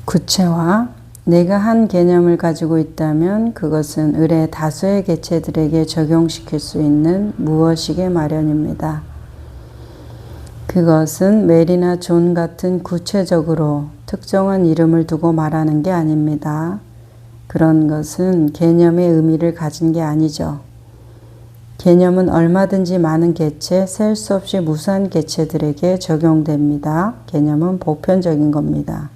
구체화. 내가 한 개념을 가지고 있다면 그것은 을의 다수의 개체들에게 적용시킬 수 있는 무엇이게 마련입니다. 그것은 메리나 존 같은 구체적으로 특정한 이름을 두고 말하는 게 아닙니다. 그런 것은 개념의 의미를 가진 게 아니죠. 개념은 얼마든지 많은 개체, 셀 수 없이 무수한 개체들에게 적용됩니다. 개념은 보편적인 겁니다.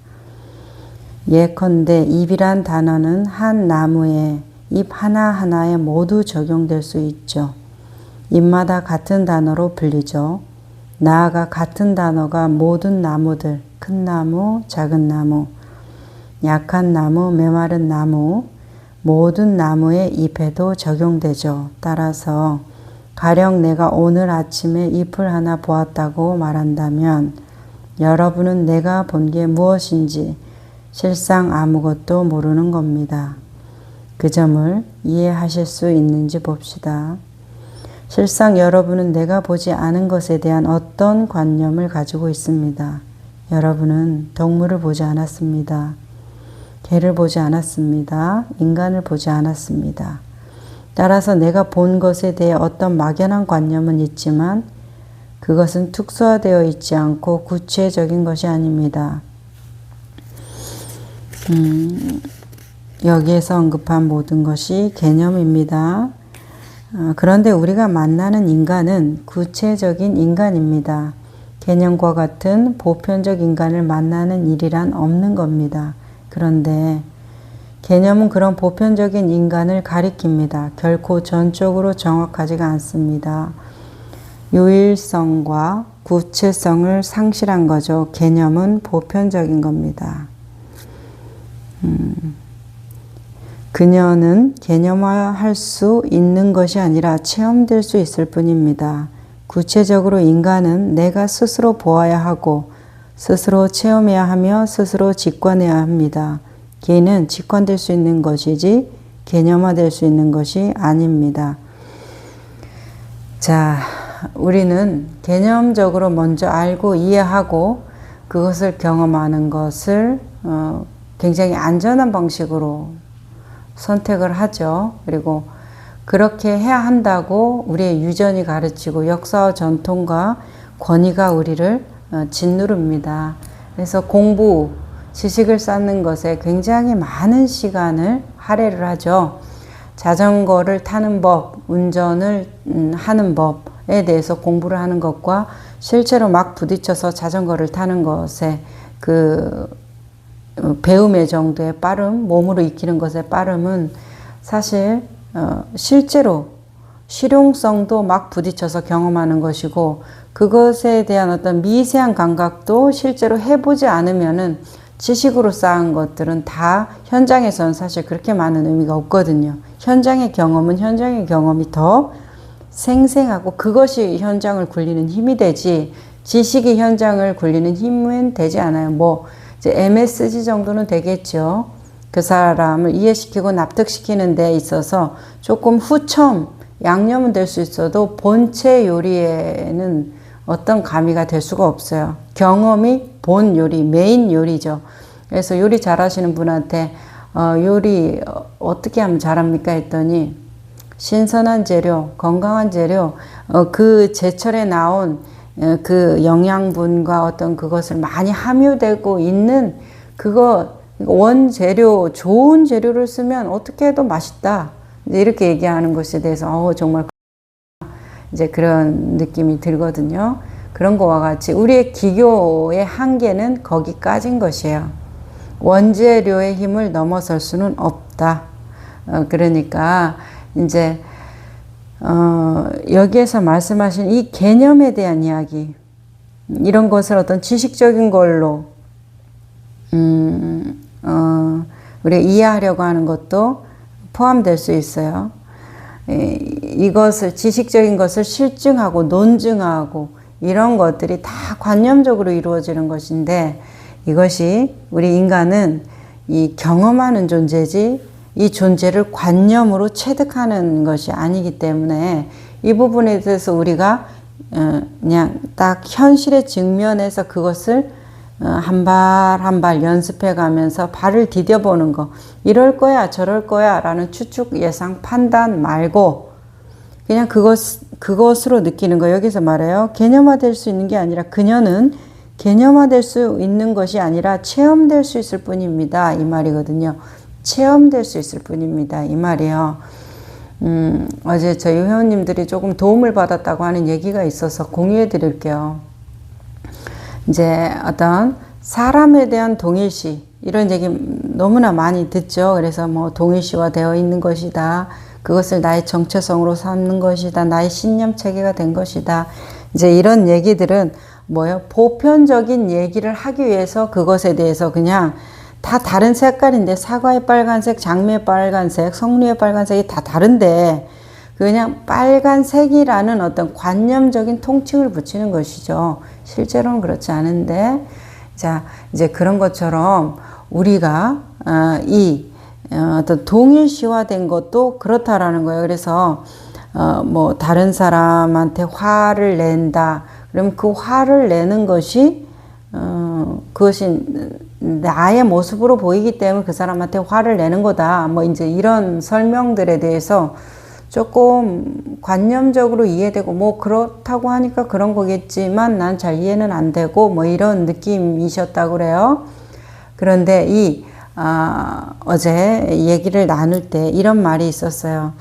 예컨대 잎이란 단어는 한 나무에 잎 하나하나에 모두 적용될 수 있죠. 잎마다 같은 단어로 불리죠. 나아가 같은 단어가 모든 나무들, 큰 나무, 작은 나무, 약한 나무, 메마른 나무, 모든 나무의 잎에도 적용되죠. 따라서 가령 내가 오늘 아침에 잎을 하나 보았다고 말한다면 여러분은 내가 본 게 무엇인지 실상 아무것도 모르는 겁니다. 그 점을 이해하실 수 있는지 봅시다. 실상 여러분은 내가 보지 않은 것에 대한 어떤 관념을 가지고 있습니다. 여러분은 동물을 보지 않았습니다. 개를 보지 않았습니다. 인간을 보지 않았습니다. 따라서 내가 본 것에 대해 어떤 막연한 관념은 있지만 그것은 특수화되어 있지 않고 구체적인 것이 아닙니다. 여기에서 언급한 모든 것이 개념입니다. 그런데 우리가 만나는 인간은 구체적인 인간입니다. 개념과 같은 보편적 인간을 만나는 일이란 없는 겁니다. 그런데 개념은 그런 보편적인 인간을 가리킵니다. 결코 전적으로 정확하지가 않습니다. 유일성과 구체성을 상실한 거죠. 개념은 보편적인 겁니다. 그녀는 개념화할 수 있는 것이 아니라 체험될 수 있을 뿐입니다. 구체적으로 인간은 내가 스스로 보아야 하고 스스로 체험해야 하며 스스로 직관해야 합니다. 개는 직관될 수 있는 것이지 개념화될 수 있는 것이 아닙니다. 자, 우리는 개념적으로 먼저 알고 이해하고 그것을 경험하는 것을 굉장히 안전한 방식으로 선택을 하죠. 그리고 그렇게 해야 한다고 우리의 유전이 가르치고 역사와 전통과 권위가 우리를 짓누릅니다. 그래서 공부, 지식을 쌓는 것에 굉장히 많은 시간을 할애를 하죠. 자전거를 타는 법, 운전을 하는 법에 대해서 공부를 하는 것과 실제로 막 부딪혀서 자전거를 타는 것에 그 배움의 정도의 빠름, 몸으로 익히는 것의 빠름은 사실 실제로 실용성도 막 부딪혀서 경험하는 것이고 그것에 대한 어떤 미세한 감각도 실제로 해보지 않으면은 지식으로 쌓은 것들은 다 현장에서는 사실 그렇게 많은 의미가 없거든요. 현장의 경험은 현장의 경험이 더 생생하고 그것이 현장을 굴리는 힘이 되지 지식이 현장을 굴리는 힘은 되지 않아요. 뭐 이제 MSG 정도는 되겠죠. 그 사람을 이해시키고 납득시키는 데 있어서 조금 후첨, 양념은 될 수 있어도 본체 요리에는 어떤 가미가 될 수가 없어요. 경험이 본 요리, 메인 요리죠. 그래서 요리 잘하시는 분한테 요리 어떻게 하면 잘합니까 했더니 신선한 재료, 건강한 재료, 그 제철에 나온 그 영양분과 어떤 그것을 많이 함유되고 있는 그거 원재료, 좋은 재료를 쓰면 어떻게 해도 맛있다. 이렇게 얘기하는 것에 대해서 정말 이제 그런 느낌이 들거든요. 그런 거와 같이 우리의 기교의 한계는 거기까지인 것이에요. 원재료의 힘을 넘어설 수는 없다. 그러니까 이제 여기에서 말씀하신 이 개념에 대한 이야기, 이런 것을 어떤 지식적인 걸로 우리가 이해하려고 하는 것도 포함될 수 있어요. 이것을 지식적인 것을 실증하고 논증하고 이런 것들이 다 관념적으로 이루어지는 것인데 이것이 우리 인간은 이 경험하는 존재지 이 존재를 관념으로 체득하는 것이 아니기 때문에 이 부분에 대해서 우리가 그냥 딱 현실의 직면에서 그것을 한 발 한 발 연습해 가면서 발을 디뎌보는 거. 이럴 거야, 저럴 거야 라는 추측, 예상, 판단 말고 그냥 그것으로 느끼는 거. 여기서 말해요. 개념화될 수 있는 게 아니라 그녀는 개념화될 수 있는 것이 아니라 체험될 수 있을 뿐입니다. 이 말이거든요. 체험될 수 있을 뿐입니다. 이 말이에요. 어제 저희 회원님들이 조금 도움을 받았다고 하는 얘기가 있어서 공유해 드릴게요. 이제 어떤 사람에 대한 동일시, 이런 얘기 너무나 많이 듣죠. 그래서 뭐 동일시화 되어 있는 것이다. 그것을 나의 정체성으로 삼는 것이다. 나의 신념 체계가 된 것이다. 이제 이런 얘기들은 뭐예요? 보편적인 얘기를 하기 위해서 그것에 대해서 그냥 다 다른 색깔인데, 사과의 빨간색, 장미의 빨간색, 석류의 빨간색이 다 다른데 그냥 빨간색이라는 어떤 관념적인 통칭을 붙이는 것이죠. 실제로는 그렇지 않은데, 자, 이제 그런 것처럼 우리가 어떤 동일시화된 것도 그렇다라는 거예요. 그래서 뭐 다른 사람한테 화를 낸다. 그러면 그 화를 내는 것이 그것이 나의 모습으로 보이기 때문에 그 사람한테 화를 내는 거다. 뭐 이제 이런 설명들에 대해서 조금 관념적으로 이해되고, 뭐 그렇다고 하니까 그런 거겠지만 난 잘 이해는 안 되고, 뭐 이런 느낌이셨다고 그래요. 그런데 어제 얘기를 나눌 때 이런 말이 있었어요.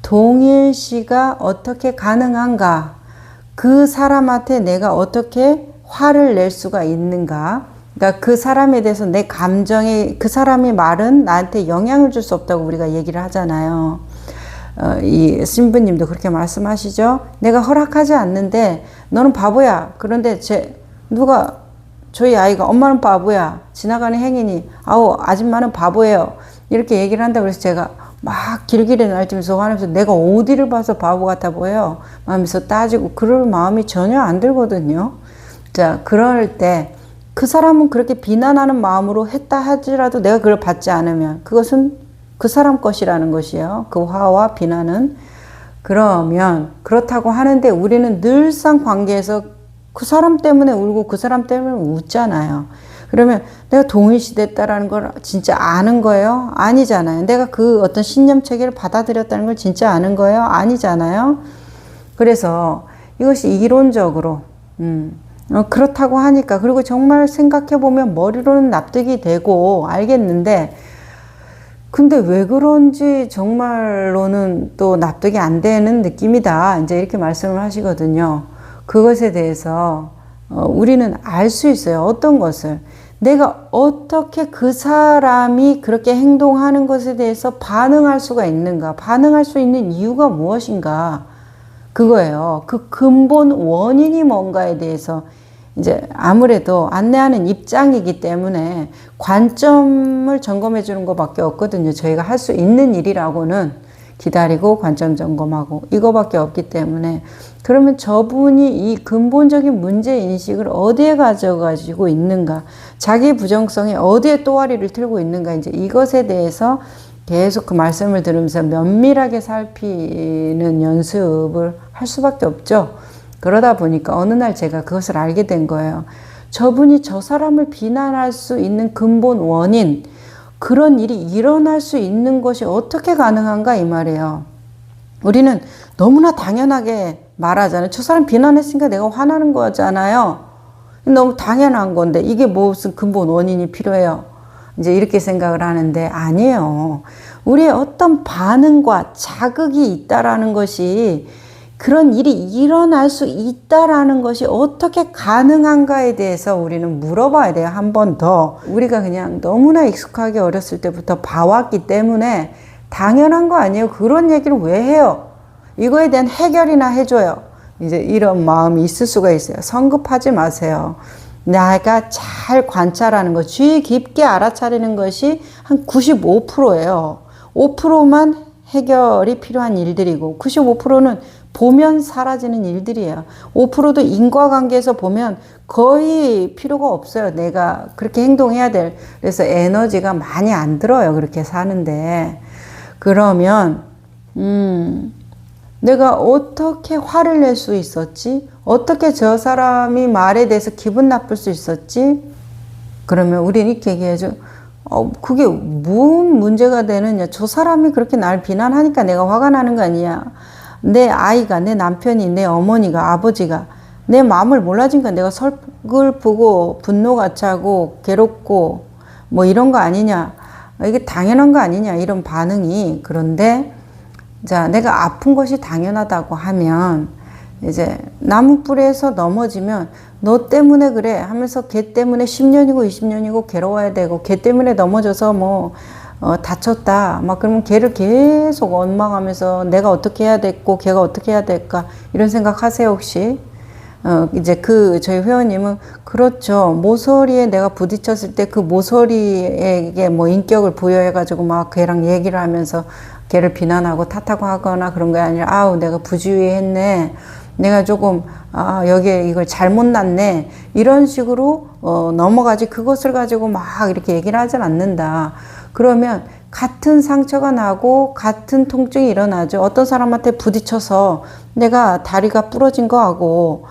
동일시가 어떻게 가능한가? 그 사람한테 내가 어떻게 화를 낼 수가 있는가? 그러니까 그 사람에 대해서 내 감정에, 그 사람의 말은 나한테 영향을 줄 수 없다고 우리가 얘기를 하잖아요. 이 신부님도 그렇게 말씀하시죠. 내가 허락하지 않는데 너는 바보야. 그런데 저희 아이가 엄마는 바보야. 지나가는 행인이 아우 아줌마는 바보예요. 이렇게 얘기를 한다고 해서 제가 막 길길이 날뛰면서 화내면서 내가 어디를 봐서 바보 같아 보여요? 하면서 따지고 그럴 마음이 전혀 안 들거든요. 자, 그럴 때 그 사람은 그렇게 비난하는 마음으로 했다 하더라도 내가 그걸 받지 않으면 그것은 그 사람 것이라는 것이에요. 그 화와 비난은. 그러면 그렇다고 하는데 우리는 늘상 관계에서 그 사람 때문에 울고 그 사람 때문에 웃잖아요. 그러면 내가 동일시됐다라는 걸 진짜 아는 거예요? 아니잖아요. 내가 그 어떤 신념 체계를 받아들였다는 걸 진짜 아는 거예요? 아니잖아요. 그래서 이것이 이론적으로 그렇다고 하니까, 그리고 정말 생각해보면 머리로는 납득이 되고 알겠는데, 근데 왜 그런지 정말로는 또 납득이 안 되는 느낌이다. 이제 이렇게 말씀을 하시거든요. 그것에 대해서 우리는 알 수 있어요. 어떤 것을. 내가 어떻게 그 사람이 그렇게 행동하는 것에 대해서 반응할 수가 있는가. 반응할 수 있는 이유가 무엇인가. 그거예요. 그 근본 원인이 뭔가에 대해서 이제 아무래도 안내하는 입장이기 때문에 관점을 점검해 주는 것밖에 없거든요. 저희가 할 수 있는 일이라고는 기다리고 관점 점검하고 이거밖에 없기 때문에, 그러면 저분이 이 근본적인 문제 인식을 어디에 가져가지고 있는가, 자기 부정성에 어디에 또아리를 틀고 있는가, 이제 이것에 대해서 계속 그 말씀을 들으면서 면밀하게 살피는 연습을 할 수밖에 없죠. 그러다 보니까 어느 날 제가 그것을 알게 된 거예요. 저분이 저 사람을 비난할 수 있는 근본 원인, 그런 일이 일어날 수 있는 것이 어떻게 가능한가 이 말이에요. 우리는 너무나 당연하게 말하잖아요. 저 사람 비난했으니까 내가 화나는 거잖아요. 너무 당연한 건데 이게 무슨 근본 원인이 필요해요. 이제 이렇게 생각을 하는데 아니에요. 우리의 어떤 반응과 자극이 있다라는 것이, 그런 일이 일어날 수 있다라는 것이 어떻게 가능한가에 대해서 우리는 물어봐야 돼요. 한 번 더. 우리가 그냥 너무나 익숙하게 어렸을 때부터 봐왔기 때문에 당연한 거 아니에요. 그런 얘기를 왜 해요? 이거에 대한 해결이나 해줘요. 이제 이런 마음이 있을 수가 있어요. 성급하지 마세요. 내가 잘 관찰하는 것, 주의 깊게 알아차리는 것이 한 95%예요. 5%만 해결이 필요한 일들이고 95%는 보면 사라지는 일들이에요. 5%도 인과관계에서 보면 거의 필요가 없어요. 내가 그렇게 행동해야 될. 그래서 에너지가 많이 안 들어요. 그렇게 사는데. 그러면 내가 어떻게 화를 낼 수 있었지? 어떻게 저 사람이 말에 대해서 기분 나쁠 수 있었지? 그러면 우리는 이렇게 얘기해줘. 그게 뭔 문제가 되느냐. 저 사람이 그렇게 날 비난하니까 내가 화가 나는 거 아니야. 내 아이가, 내 남편이, 내 어머니가, 아버지가 내 마음을 몰라주니까 내가 서글프고 분노가 차고 괴롭고 뭐 이런 거 아니냐. 이게 당연한 거 아니냐. 이런 반응이. 그런데 자, 내가 아픈 것이 당연하다고 하면 이제 나무뿌리에서 넘어지면 너 때문에 그래 하면서 걔 때문에 10년이고 20년이고 괴로워야 되고 걔 때문에 넘어져서 뭐 다쳤다 막 그러면 걔를 계속 원망하면서 내가 어떻게 해야 됐고 걔가 어떻게 해야 될까 이런 생각 하세요 혹시? 이제 저희 회원님은 그렇죠. 모서리에 내가 부딪혔을 때 그 모서리에게 뭐 인격을 부여해가지고 막 걔랑 얘기를 하면서 걔를 비난하고 탓하고 하거나 그런 게 아니라 아우 내가 부주의했네. 내가 조금 여기에 이걸 잘못 놨네 이런 식으로 넘어가지 그것을 가지고 막 이렇게 얘기를 하진 않는다. 그러면 같은 상처가 나고 같은 통증이 일어나죠. 어떤 사람한테 부딪혀서 내가 다리가 부러진 거하고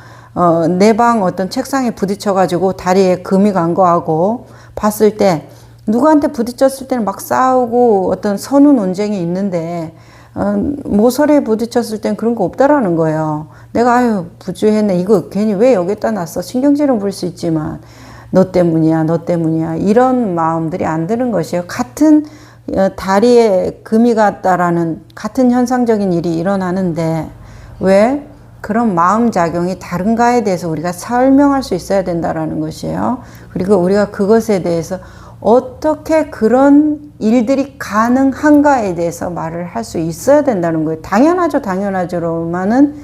내 방 어떤 책상에 부딪혀 가지고 다리에 금이 간 거하고 봤을 때 누구한테 부딪혔을 때는 막 싸우고 어떤 선후 논쟁이 있는데 모서리에 부딪혔을 땐 그런 거 없다라는 거예요. 내가 아유 부주의했네 이거 괜히 왜 여기다 놨어 신경질은 부릴 수 있지만 너 때문이야 너 때문이야 이런 마음들이 안 드는 것이에요. 같은 다리에 금이 갔다라는 같은 현상적인 일이 일어나는데 왜 그런 마음작용이 다른가에 대해서 우리가 설명할 수 있어야 된다라는 것이에요. 그리고 우리가 그것에 대해서 어떻게 그런 일들이 가능한가에 대해서 말을 할 수 있어야 된다는 거예요. 당연하죠, 당연하죠로만은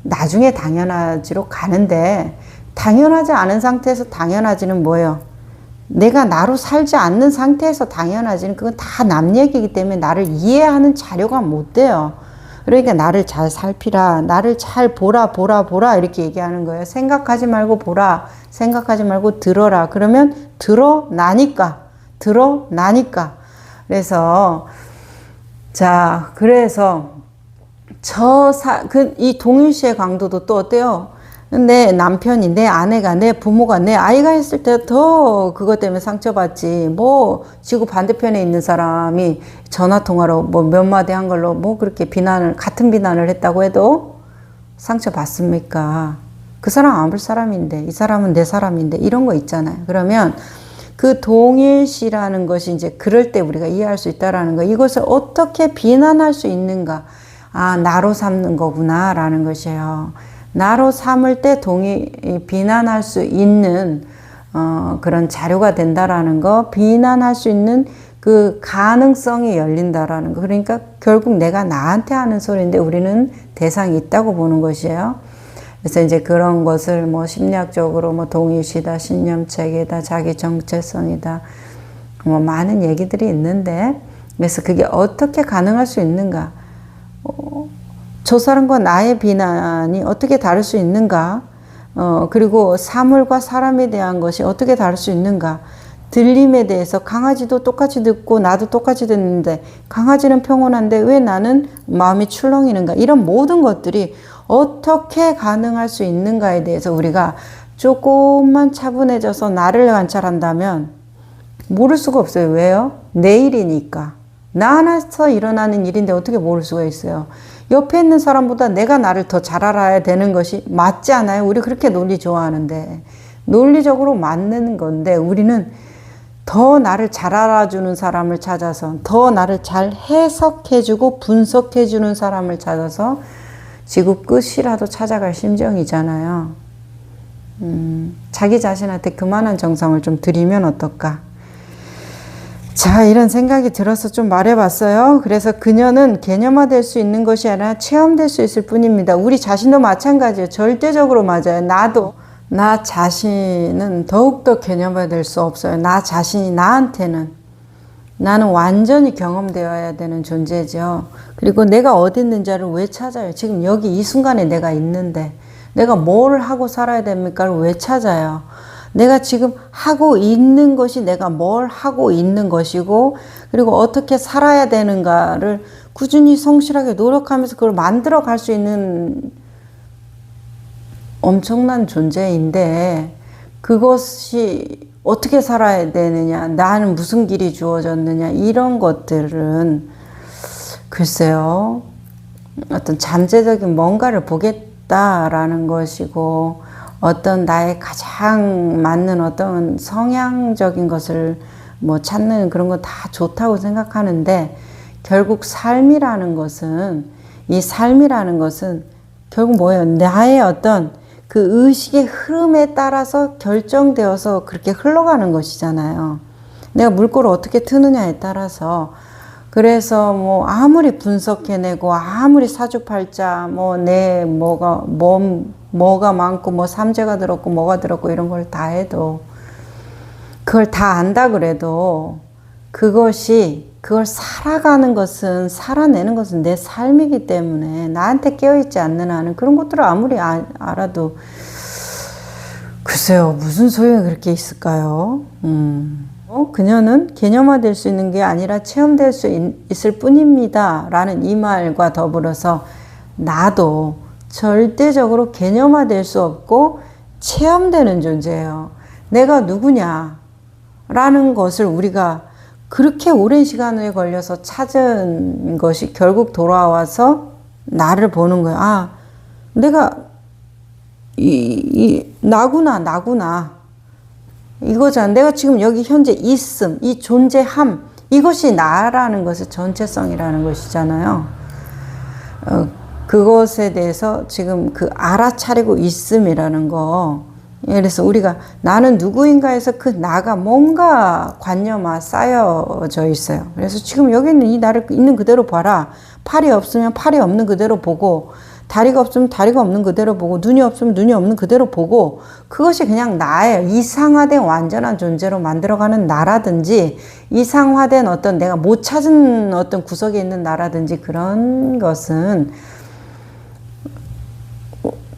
나중에 당연하지로 가는데 당연하지 않은 상태에서 당연하지는 뭐예요? 내가 나로 살지 않는 상태에서 당연하지는 그건 다 남 얘기이기 때문에 나를 이해하는 자료가 못 돼요. 그러니까 나를 잘 살피라, 나를 잘 보라 이렇게 얘기하는 거예요. 생각하지 말고 보라, 생각하지 말고 들어라. 그러면 드러나니까. 그래서 자, 그래서 이 동일시의 강도도 또 어때요? 내 남편이, 내 아내가, 내 부모가, 내 아이가 했을 때 더 그것 때문에 상처받지. 뭐 지구 반대편에 있는 사람이 전화통화로 뭐 몇 마디 한 걸로 뭐 그렇게 같은 비난을 했다고 해도 상처받습니까? 그 사람 아무 사람인데, 이 사람은 내 사람인데, 이런 거 있잖아요. 그러면 그 동일시라는 것이 이제 그럴 때 우리가 이해할 수 있다라는 거. 이것을 어떻게 비난할 수 있는가? 나로 삼는 거구나, 라는 것이에요. 나로 삼을 때 비난할 수 있는, 그런 자료가 된다라는 거, 비난할 수 있는 그 가능성이 열린다라는 거. 그러니까 결국 내가 나한테 하는 소리인데 우리는 대상이 있다고 보는 것이에요. 그래서 이제 그런 것을 뭐 심리학적으로 뭐 동일시다, 신념체계다, 자기 정체성이다, 뭐 많은 얘기들이 있는데, 그래서 그게 어떻게 가능할 수 있는가? 저 사람과 나의 비난이 어떻게 다를 수 있는가? 그리고 사물과 사람에 대한 것이 어떻게 다를 수 있는가? 들림에 대해서 강아지도 똑같이 듣고 나도 똑같이 듣는데 강아지는 평온한데 왜 나는 마음이 출렁이는가? 이런 모든 것들이 어떻게 가능할 수 있는가에 대해서 우리가 조금만 차분해져서 나를 관찰한다면 모를 수가 없어요. 왜요? 내 일이니까. 나 안에서 일어나는 일인데 어떻게 모를 수가 있어요? 옆에 있는 사람보다 내가 나를 더 잘 알아야 되는 것이 맞지 않아요? 우리 그렇게 논리 좋아하는데. 논리적으로 맞는 건데 우리는 더 나를 잘 알아주는 사람을 찾아서, 더 나를 잘 해석해주고 분석해주는 사람을 찾아서 지구 끝이라도 찾아갈 심정이잖아요. 자기 자신한테 그만한 정성을 좀 들이면 어떨까? 자, 이런 생각이 들어서 좀 말해봤어요. 그래서 그녀는 개념화될 수 있는 것이 아니라 체험될 수 있을 뿐입니다. 우리 자신도 마찬가지예요. 절대적으로 맞아요. 나 자신은 더욱더 개념화될 수 없어요. 나 자신이 나한테는. 나는 완전히 경험되어야 되는 존재죠. 그리고 내가 어디 있는지를 왜 찾아요? 지금 여기 이 순간에 내가 있는데 내가 뭘 하고 살아야 됩니까를 왜 찾아요? 내가 지금 하고 있는 것이 내가 뭘 하고 있는 것이고, 그리고 어떻게 살아야 되는가를 꾸준히 성실하게 노력하면서 그걸 만들어 갈 수 있는 엄청난 존재인데, 그것이 어떻게 살아야 되느냐, 나는 무슨 길이 주어졌느냐, 이런 것들은 글쎄요, 어떤 잠재적인 뭔가를 보겠다라는 것이고, 어떤 나의 가장 맞는 어떤 성향적인 것을 뭐 찾는 그런 거 다 좋다고 생각하는데, 결국 삶이라는 것은, 이 삶이라는 것은 결국 뭐예요? 나의 어떤 그 의식의 흐름에 따라서 결정되어서 그렇게 흘러가는 것이잖아요. 내가 물꼬를 어떻게 트느냐에 따라서. 그래서 뭐 아무리 분석해내고 아무리 사주팔자 뭐 내 뭐가 많고 뭐 삼재가 들었고 뭐가 들었고 이런 걸 다 해도, 그걸 다 안다 그래도 그걸 살아가는 것은, 살아내는 것은 내 삶이기 때문에 나한테 깨어있지 않는 한은 그런 것들을 아무리 알아도 글쎄요, 무슨 소용이 그렇게 있을까요? 그녀는 개념화될 수 있는 게 아니라 체험될 수 있을 뿐입니다 라는 이 말과 더불어서 나도 절대적으로 개념화될 수 없고 체험되는 존재예요. 내가 누구냐 라는 것을 우리가 그렇게 오랜 시간에 걸려서 찾은 것이 결국 돌아와서 나를 보는 거야. 아, 내가 나구나 이거잖아. 내가 지금 여기 현재 있음, 이 존재함, 이것이 나라는 것의 전체성이라는 것이잖아요. 그것에 대해서 지금 그 알아차리고 있음이라는 거. 그래서 우리가 나는 누구인가에서 그 나가 뭔가 관념화 쌓여져 있어요. 그래서 지금 여기는 이 나를 있는 그대로 봐라. 팔이 없으면 팔이 없는 그대로 보고, 다리가 없으면 다리가 없는 그대로 보고, 눈이 없으면 눈이 없는 그대로 보고, 그것이 그냥 나예요. 이상화된 완전한 존재로 만들어가는 나라든지, 이상화된 어떤 내가 못 찾은 어떤 구석에 있는 나라든지, 그런 것은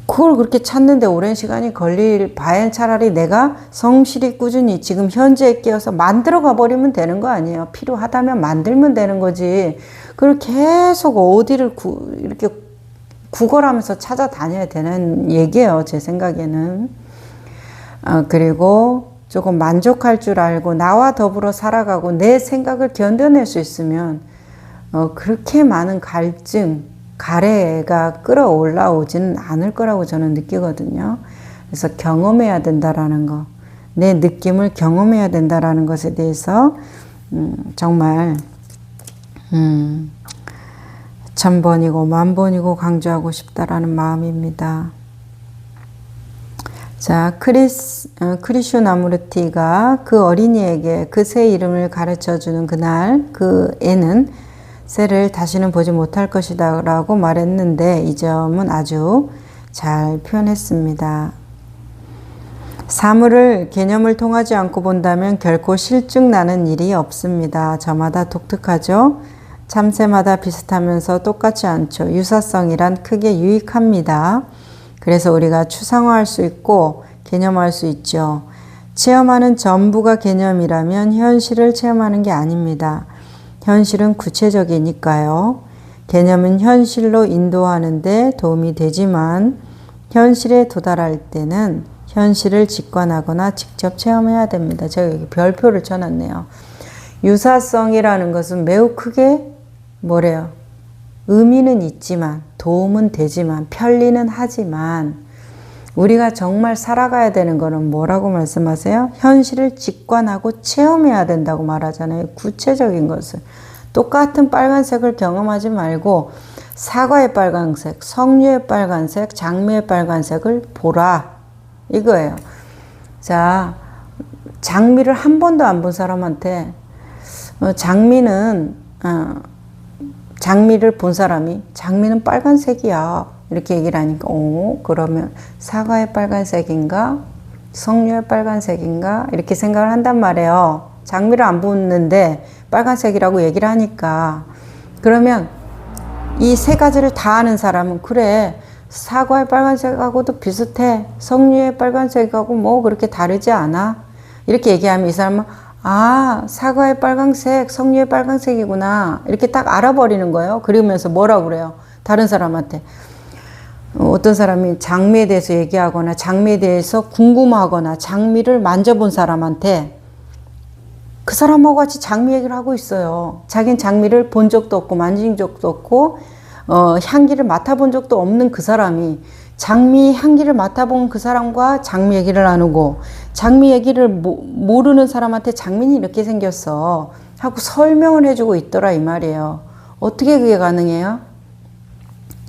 그걸 그렇게 찾는데 오랜 시간이 걸릴 바엔 차라리 내가 성실히 꾸준히 지금 현재에 끼어서 만들어가 버리면 되는 거 아니에요. 필요하다면 만들면 되는 거지. 그걸 계속 어디를 이렇게 구걸하면서 찾아다녀야 되는 얘기예요. 제 생각에는. 그리고 조금 만족할 줄 알고 나와 더불어 살아가고 내 생각을 견뎌낼 수 있으면 그렇게 많은 갈증, 가래가 끌어올라오지는 않을 거라고 저는 느끼거든요. 그래서 경험해야 된다라는 거, 내 느낌을 경험해야 된다라는 것에 대해서 정말 1000번이고 10,000번이고 강조하고 싶다라는 마음입니다. 자, 크리슈나무르티가 그 어린이에게 그 새 이름을 가르쳐주는 그날 그 애는 새를 다시는 보지 못할 것이다 라고 말했는데, 이 점은 아주 잘 표현했습니다. 사물을 개념을 통하지 않고 본다면 결코 실증나는 일이 없습니다. 저마다 독특하죠. 참새마다 비슷하면서 똑같지 않죠. 유사성이란 크게 유익합니다. 그래서 우리가 추상화할 수 있고 개념화할 수 있죠. 체험하는 전부가 개념이라면 현실을 체험하는 게 아닙니다. 현실은 구체적이니까요. 개념은 현실로 인도하는데 도움이 되지만 현실에 도달할 때는 현실을 직관하거나 직접 체험해야 됩니다. 제가 여기 별표를 쳐놨네요. 유사성이라는 것은 매우 크게 뭐래요? 의미는 있지만, 도움은 되지만, 편리는 하지만 우리가 정말 살아가야 되는 거는 뭐라고 말씀하세요? 현실을 직관하고 체험해야 된다고 말하잖아요. 구체적인 것을. 똑같은 빨간색을 경험하지 말고 사과의 빨간색, 석류의 빨간색, 장미의 빨간색을 보라. 이거예요. 자, 장미를 한 번도 안 본 사람한테 장미를 본 사람이 장미는 빨간색이야 이렇게 얘기를 하니까 그러면 사과의 빨간색인가 석류의 빨간색인가 이렇게 생각을 한단 말이에요. 장미를 안 보는데 빨간색이라고 얘기를 하니까. 그러면 이 세 가지를 다 아는 사람은 그래, 사과의 빨간색하고도 비슷해, 석류의 빨간색하고 뭐 그렇게 다르지 않아 이렇게 얘기하면 이 사람은 아, 사과의 빨간색, 석류의 빨간색이구나 이렇게 딱 알아버리는 거예요. 그러면서 뭐라고 그래요? 다른 사람한테 어떤 사람이 장미에 대해서 얘기하거나 장미에 대해서 궁금하거나 장미를 만져본 사람한테 그 사람하고 같이 장미 얘기를 하고 있어요. 자기는 장미를 본 적도 없고 만진 적도 없고 향기를 맡아본 적도 없는 그 사람이 장미 향기를 맡아본 그 사람과 장미 얘기를 나누고, 장미 얘기를 모르는 사람한테 장미는 이렇게 생겼어 하고 설명을 해주고 있더라 이 말이에요. 어떻게 그게 가능해요?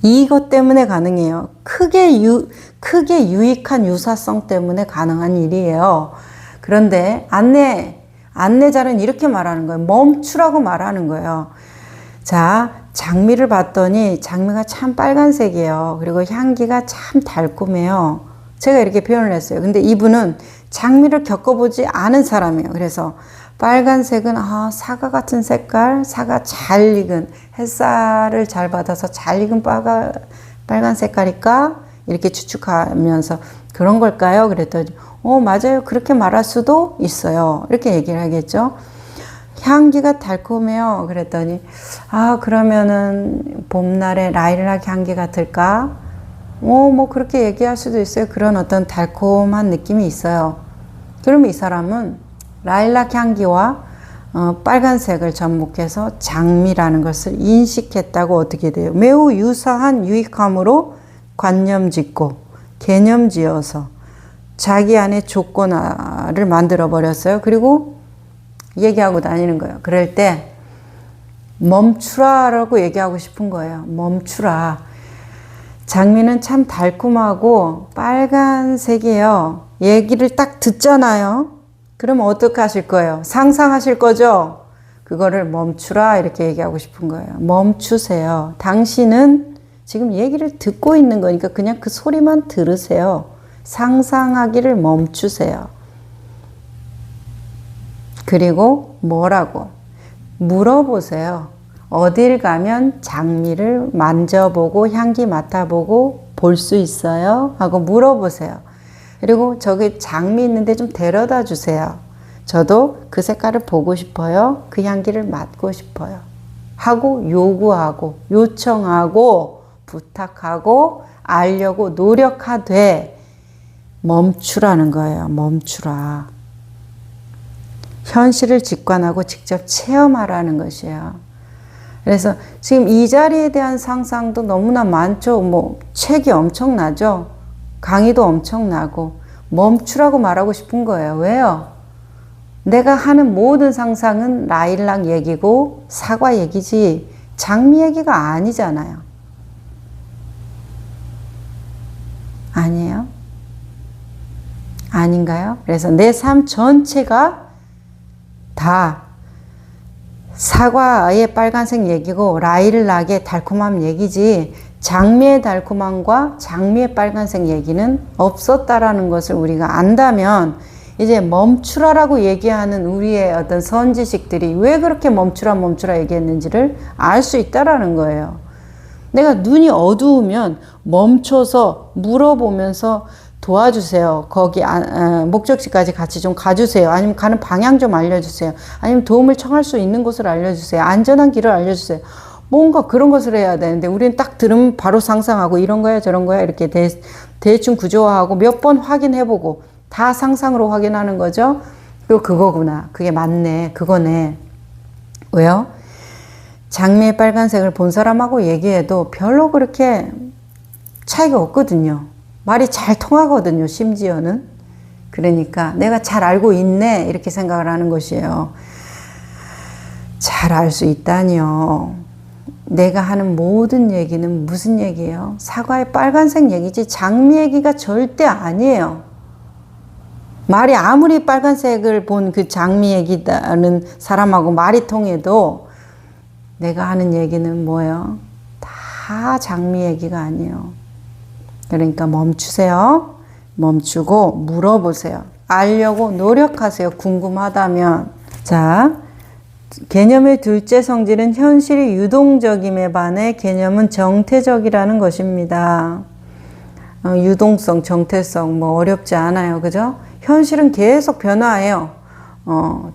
이것 때문에 가능해요. 크게 유익한 유사성 때문에 가능한 일이에요. 그런데 안내자는 이렇게 말하는 거예요. 멈추라고 말하는 거예요. 자, 장미를 봤더니 장미가 참 빨간색이에요. 그리고 향기가 참 달콤해요. 제가 이렇게 표현을 했어요. 근데 이분은 장미를 겪어보지 않은 사람이에요. 그래서 빨간색은 사과 같은 색깔, 사과 잘 익은, 햇살을 잘 받아서 잘 익은 빨간 색깔일까? 이렇게 추측하면서 그런 걸까요? 그랬더니 맞아요. 그렇게 말할 수도 있어요. 이렇게 얘기를 하겠죠. 향기가 달콤해요. 그랬더니 그러면은 봄날의 라일락 향기 같을까? 뭐 그렇게 얘기할 수도 있어요. 그런 어떤 달콤한 느낌이 있어요. 그러면 이 사람은 라일락 향기와 빨간색을 접목해서 장미라는 것을 인식했다고 어떻게 돼요? 매우 유사한 유익함으로 관념짓고 개념지어서 자기 안에 조건화를 만들어 버렸어요. 그리고 얘기하고 다니는 거예요. 그럴 때 멈추라라고 얘기하고 싶은 거예요. 멈추라. 장미는 참 달콤하고 빨간색이에요. 얘기를 딱 듣잖아요. 그럼 어떻게 하실 거예요? 상상하실 거죠? 그거를 멈추라 이렇게 얘기하고 싶은 거예요. 멈추세요. 당신은 지금 얘기를 듣고 있는 거니까 그냥 그 소리만 들으세요. 상상하기를 멈추세요. 그리고 뭐라고? 물어보세요. 어딜 가면 장미를 만져보고 향기 맡아보고 볼 수 있어요? 하고 물어보세요. 그리고 저기 장미 있는데 좀 데려다 주세요. 저도 그 색깔을 보고 싶어요. 그 향기를 맡고 싶어요. 하고 요구하고 요청하고 부탁하고 알려고 노력하되 멈추라는 거예요. 멈추라. 현실을 직관하고 직접 체험하라는 것이에요. 그래서 지금 이 자리에 대한 상상도 너무나 많죠. 책이 엄청나죠. 강의도 엄청나고 멈추라고 말하고 싶은 거예요. 왜요? 내가 하는 모든 상상은 라일락 얘기고 사과 얘기지 장미 얘기가 아니잖아요. 아니에요? 아닌가요? 그래서 내 삶 전체가 다 사과의 빨간색 얘기고 라일락의 달콤함 얘기지 장미의 달콤함과 장미의 빨간색 얘기는 없었다라는 것을 우리가 안다면 이제 멈추라라고 얘기하는 우리의 어떤 선지식들이 왜 그렇게 멈추라 얘기했는지를 알 수 있다라는 거예요. 내가 눈이 어두우면 멈춰서 물어보면서 도와주세요. 거기 목적지까지 같이 좀 가주세요. 아니면 가는 방향 좀 알려주세요. 아니면 도움을 청할 수 있는 곳을 알려주세요. 안전한 길을 알려주세요. 뭔가 그런 것을 해야 되는데 우리는 딱 들으면 바로 상상하고 이런 거야 저런 거야 이렇게 대충 구조화하고 몇 번 확인해보고 다 상상으로 확인하는 거죠. 그리고 그거구나. 그게 맞네. 그거네. 왜요? 장미의 빨간색을 본 사람하고 얘기해도 별로 그렇게 차이가 없거든요. 말이 잘 통하거든요. 심지어는. 그러니까 내가 잘 알고 있네 이렇게 생각을 하는 것이에요. 잘 알 수 있다니요. 내가 하는 모든 얘기는 무슨 얘기예요? 사과의 빨간색 얘기지 장미 얘기가 절대 아니에요. 말이 아무리 빨간색을 본 그 장미 얘기다는 사람하고 말이 통해도 내가 하는 얘기는 뭐예요? 다 장미 얘기가 아니에요. 그러니까 멈추세요. 멈추고 물어보세요. 알려고 노력하세요. 궁금하다면. 자, 개념의 둘째 성질은 현실이 유동적임에 반해 개념은 정태적이라는 것입니다. 유동성, 정태성 어렵지 않아요. 그죠? 현실은 계속 변화해요.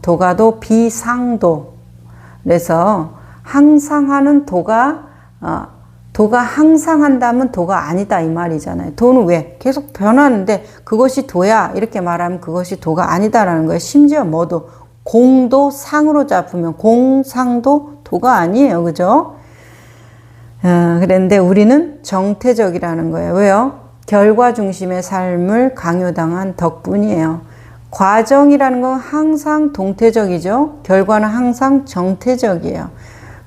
도가도 비상도. 그래서 항상 하는 도가 도가 항상 한다면 도가 아니다 이 말이잖아요. 도는 왜? 계속 변하는데 그것이 도야 이렇게 말하면 그것이 도가 아니다라는 거예요. 심지어 뭐도 공도 상으로 잡으면 공상도 도가 아니에요. 그죠? 그런데 우리는 정태적이라는 거예요. 왜요? 결과 중심의 삶을 강요당한 덕분이에요. 과정이라는 건 항상 동태적이죠. 결과는 항상 정태적이에요.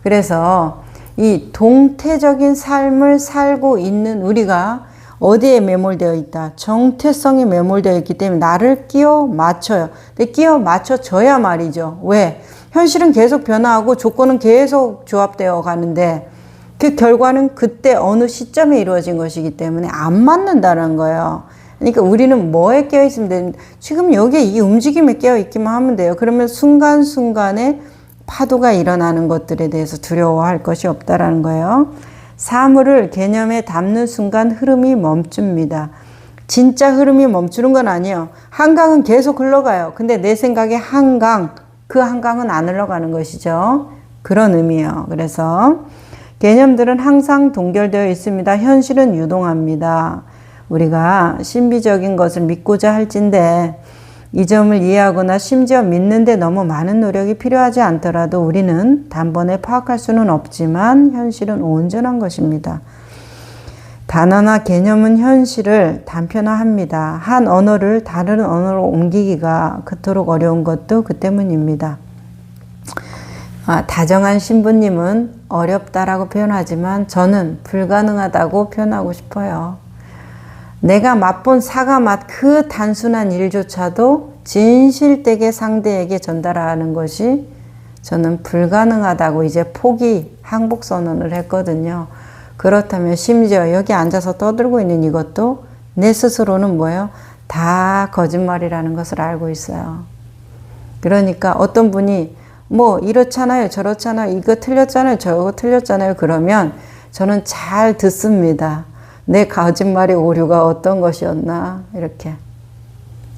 그래서 이 동태적인 삶을 살고 있는 우리가 어디에 매몰되어 있다? 정태성에 매몰되어 있기 때문에 나를 끼워 맞춰요. 근데 끼워 맞춰줘야 말이죠. 왜? 현실은 계속 변화하고 조건은 계속 조합되어 가는데 그 결과는 그때 어느 시점에 이루어진 것이기 때문에 안 맞는다는 거예요. 그러니까 우리는 뭐에 깨어 있으면 되는데 지금 여기에 이 움직임에 깨어 있기만 하면 돼요. 그러면 순간순간에 파도가 일어나는 것들에 대해서 두려워할 것이 없다라는 거예요. 사물을 개념에 담는 순간 흐름이 멈춥니다. 진짜 흐름이 멈추는 건 아니에요. 한강은 계속 흘러가요. 근데 내 생각에 그 한강은 안 흘러가는 것이죠. 그런 의미예요. 그래서 개념들은 항상 동결되어 있습니다. 현실은 유동합니다. 우리가 신비적인 것을 믿고자 할진데 이 점을 이해하거나 심지어 믿는데 너무 많은 노력이 필요하지 않더라도 우리는 단번에 파악할 수는 없지만 현실은 온전한 것입니다. 단어나 개념은 현실을 단편화합니다. 한 언어를 다른 언어로 옮기기가 그토록 어려운 것도 그 때문입니다. 다정한 신부님은 어렵다라고 표현하지만 저는 불가능하다고 표현하고 싶어요. 내가 맛본 사과 맛 그 단순한 일조차도 진실되게 상대에게 전달하는 것이 저는 불가능하다고 이제 항복 선언을 했거든요. 그렇다면 심지어 여기 앉아서 떠들고 있는 이것도 내 스스로는 뭐예요? 다 거짓말이라는 것을 알고 있어요. 그러니까 어떤 분이 뭐 이렇잖아요, 저렇잖아요, 이거 틀렸잖아요, 저거 틀렸잖아요. 그러면 저는 잘 듣습니다. 내 거짓말의 오류가 어떤 것이었나 이렇게.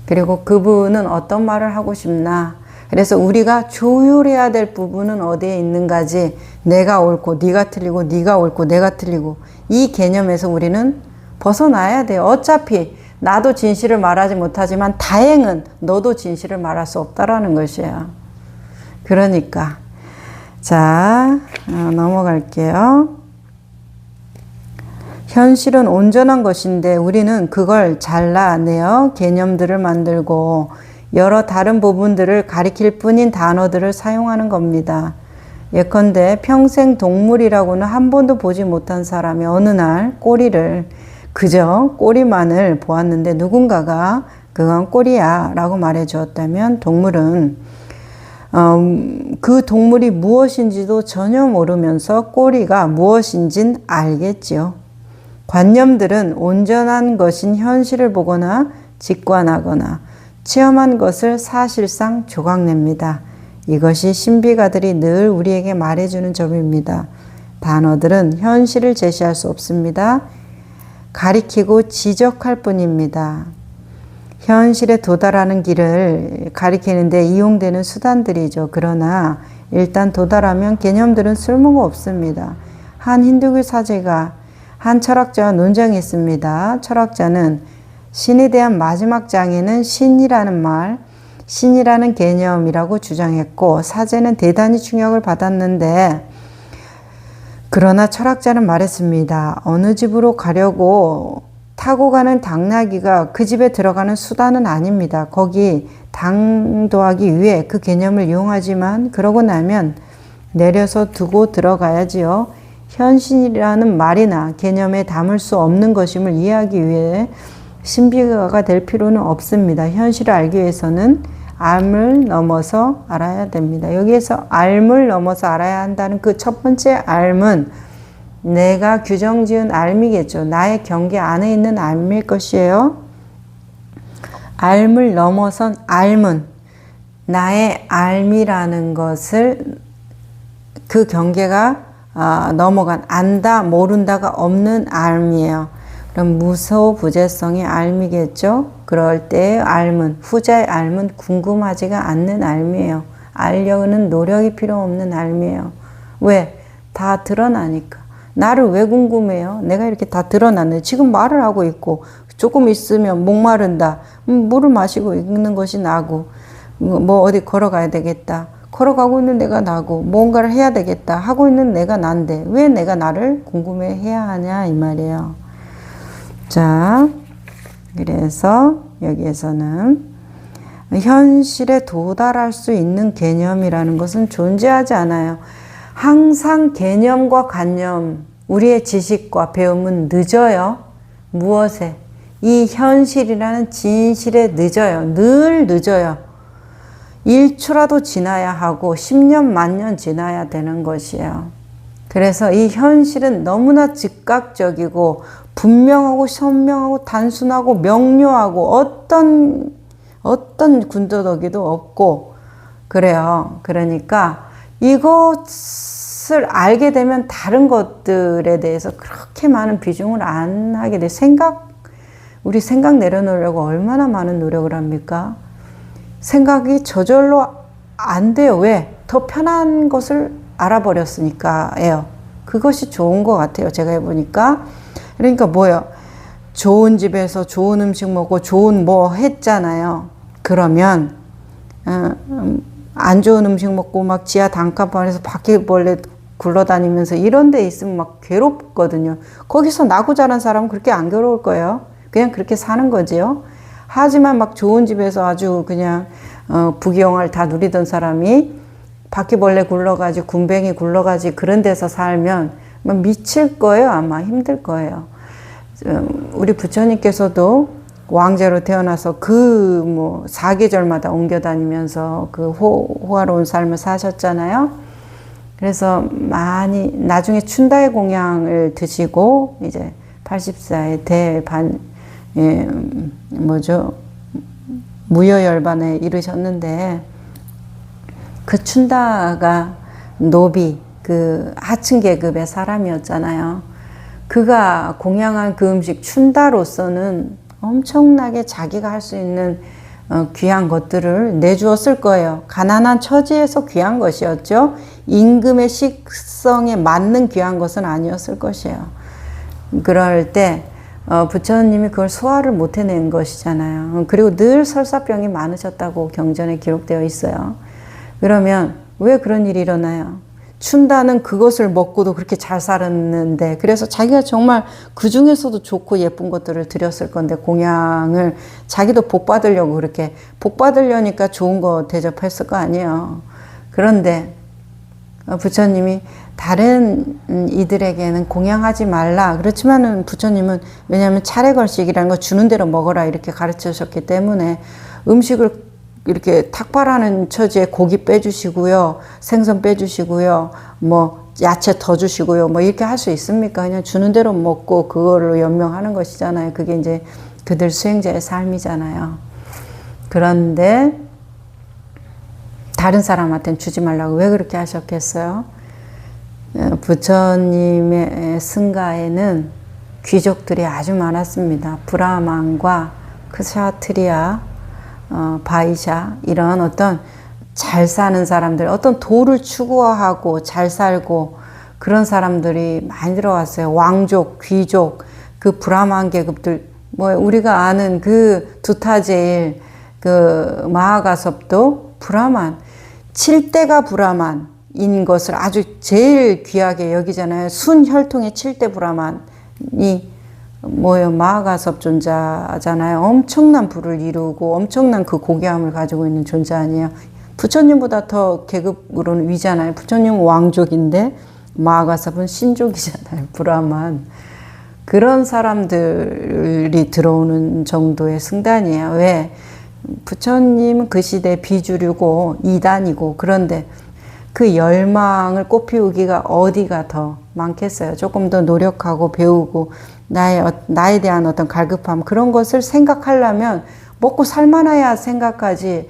그리고 그분은 어떤 말을 하고 싶나. 그래서 우리가 조율해야 될 부분은 어디에 있는가지. 내가 옳고 네가 틀리고 네가 옳고 내가 틀리고 이 개념에서 우리는 벗어나야 돼요. 어차피 나도 진실을 말하지 못하지만 다행은 너도 진실을 말할 수 없다라는 것이에요. 그러니까 자 넘어갈게요. 현실은 온전한 것인데 우리는 그걸 잘라내어 개념들을 만들고 여러 다른 부분들을 가리킬 뿐인 단어들을 사용하는 겁니다. 예컨대 평생 동물이라고는 한 번도 보지 못한 사람이 어느 날 그저 꼬리만을 보았는데 누군가가 그건 꼬리야 라고 말해 주었다면 동물은 그 동물이 무엇인지도 전혀 모르면서 꼬리가 무엇인진 알겠지요. 관념들은 온전한 것인 현실을 보거나 직관하거나 체험한 것을 사실상 조각냅니다. 이것이 신비가들이 늘 우리에게 말해주는 점입니다. 단어들은 현실을 제시할 수 없습니다. 가리키고 지적할 뿐입니다. 현실에 도달하는 길을 가리키는데 이용되는 수단들이죠. 그러나 일단 도달하면 개념들은 쓸모가 없습니다. 한 힌두교 사제가 한 철학자와 논쟁이 있습니다. 철학자는 신에 대한 마지막 장에는 신이라는 개념이라고 주장했고 사제는 대단히 충격을 받았는데 그러나 철학자는 말했습니다. 어느 집으로 가려고 타고 가는 당나귀가 그 집에 들어가는 수단은 아닙니다. 거기 당도하기 위해 그 개념을 이용하지만 그러고 나면 내려서 두고 들어가야지요. 현실이라는 말이나 개념에 담을 수 없는 것임을 이해하기 위해 신비가가 될 필요는 없습니다. 현실을 알기 위해서는 알을 넘어서 알아야 됩니다. 여기에서 알을 넘어서 알아야 한다는 그 첫 번째 알은 내가 규정지은 알미겠죠. 나의 경계 안에 있는 알미일 것이에요. 알을 넘어선 알문, 나의 알미라는 것을 그 경계가 넘어간 안다 모른다가 없는 알미예요. 그럼 무소부재성의 알미겠죠. 그럴 때의 알문, 후자의 알문 궁금하지가 않는 알미예요. 알려는 노력이 필요 없는 알미예요. 왜? 다 드러나니까. 나를 왜 궁금해요? 내가 이렇게 다 드러났는데 지금 말을 하고 있고 조금 있으면 목마른다. 물을 마시고 있는 것이 나고 뭐 어디 걸어가야 되겠다. 걸어가고 있는 내가 나고 뭔가를 해야 되겠다 하고 있는 내가 난데 왜 내가 나를 궁금해 해야 하냐 이 말이에요. 자, 그래서 여기에서는 현실에 도달할 수 있는 개념이라는 것은 존재하지 않아요. 항상 개념과 관념, 우리의 지식과 배움은 늦어요. 무엇에? 이 현실이라는 진실에 늦어요. 늘 늦어요. 1초라도 지나야 하고 10년, 만년 지나야 되는 것이에요. 그래서 이 현실은 너무나 즉각적이고 분명하고 선명하고 단순하고 명료하고 어떤 군더더기도 없고 그래요. 그러니까 이것을 알게 되면 다른 것들에 대해서 그렇게 많은 비중을 안 하게 돼. 우리 생각 내려놓으려고 얼마나 많은 노력을 합니까? 생각이 저절로 안 돼요. 왜? 더 편한 것을 알아버렸으니까예요. 그것이 좋은 것 같아요. 제가 해보니까. 그러니까 뭐예요? 좋은 집에서 좋은 음식 먹고 좋은 뭐 했잖아요. 그러면 안 좋은 음식 먹고 막 지하 단칸방에서 바퀴벌레 굴러다니면서 이런 데 있으면 막 괴롭거든요. 거기서 나고 자란 사람은 그렇게 안 괴로울 거예요. 그냥 그렇게 사는 거지요. 하지만 막 좋은 집에서 아주 그냥 부귀영화를 다 누리던 사람이 바퀴벌레 굴러가지 군뱅이 굴러가지 그런 데서 살면 막 미칠 거예요. 아마 힘들 거예요. 우리 부처님께서도 왕제로 태어나서 그 뭐 사계절마다 옮겨 다니면서 그 호화로운 삶을 사셨잖아요. 그래서 많이 나중에 춘다의 공양을 드시고 이제 80세에 무여열반에 이르셨는데 그 춘다가 노비 그 하층 계급의 사람이었잖아요. 그가 공양한 그 음식 춘다로서는 엄청나게 자기가 할 수 있는 귀한 것들을 내주었을 거예요. 가난한 처지에서 귀한 것이었죠. 임금의 식성에 맞는 귀한 것은 아니었을 것이에요. 그럴 때 부처님이 그걸 소화를 못 해낸 것이잖아요. 그리고 늘 설사병이 많으셨다고 경전에 기록되어 있어요. 그러면 왜 그런 일이 일어나요? 춘다는 그것을 먹고도 그렇게 잘 살았는데 그래서 자기가 정말 그 중에서도 좋고 예쁜 것들을 드렸을 건데 공양을 자기도 복 받으려고 그렇게 복 받으려니까 좋은 거 대접했을 거 아니에요. 그런데 부처님이 다른 이들에게는 공양하지 말라. 그렇지만은 부처님은 왜냐하면 차례걸식이라는 거 주는 대로 먹어라 이렇게 가르치셨기 때문에 음식을 이렇게 탁발하는 처지에 고기 빼주시고요. 생선 빼주시고요. 뭐 야채 더 주시고요. 뭐 이렇게 할 수 있습니까? 그냥 주는 대로 먹고 그걸로 연명하는 것이잖아요. 그게 이제 그들 수행자의 삶이잖아요. 그런데 다른 사람한테는 주지 말라고 왜 그렇게 하셨겠어요? 부처님의 승가에는 귀족들이 아주 많았습니다. 브라만과 크샤트리아, 바이샤 이런 어떤 잘 사는 사람들, 어떤 도를 추구하고 잘 살고 그런 사람들이 많이 들어왔어요. 왕족, 귀족, 그 브라만 계급들, 뭐 우리가 아는 그 두타제일, 그 마하가섭도 브라만, 7대가 브라만인 것을 아주 제일 귀하게 여기잖아요. 순혈통의 7대 브라만이 뭐예요? 마하가섭 존자잖아요. 엄청난 부를 이루고 엄청난 그 고귀함을 가지고 있는 존재 아니에요. 부처님보다 더 계급으로는 위잖아요. 부처님은 왕족인데 마하가섭은 신족이잖아요. 브라만. 그런 사람들이 들어오는 정도의 승단이에요. 왜? 부처님은 그 시대 비주류고 이단이고 그런데 그 열망을 꽃피우기가 어디가 더 많겠어요. 조금 더 노력하고 배우고 나에 대한 어떤 갈급함 그런 것을 생각하려면 먹고 살만해야 생각하지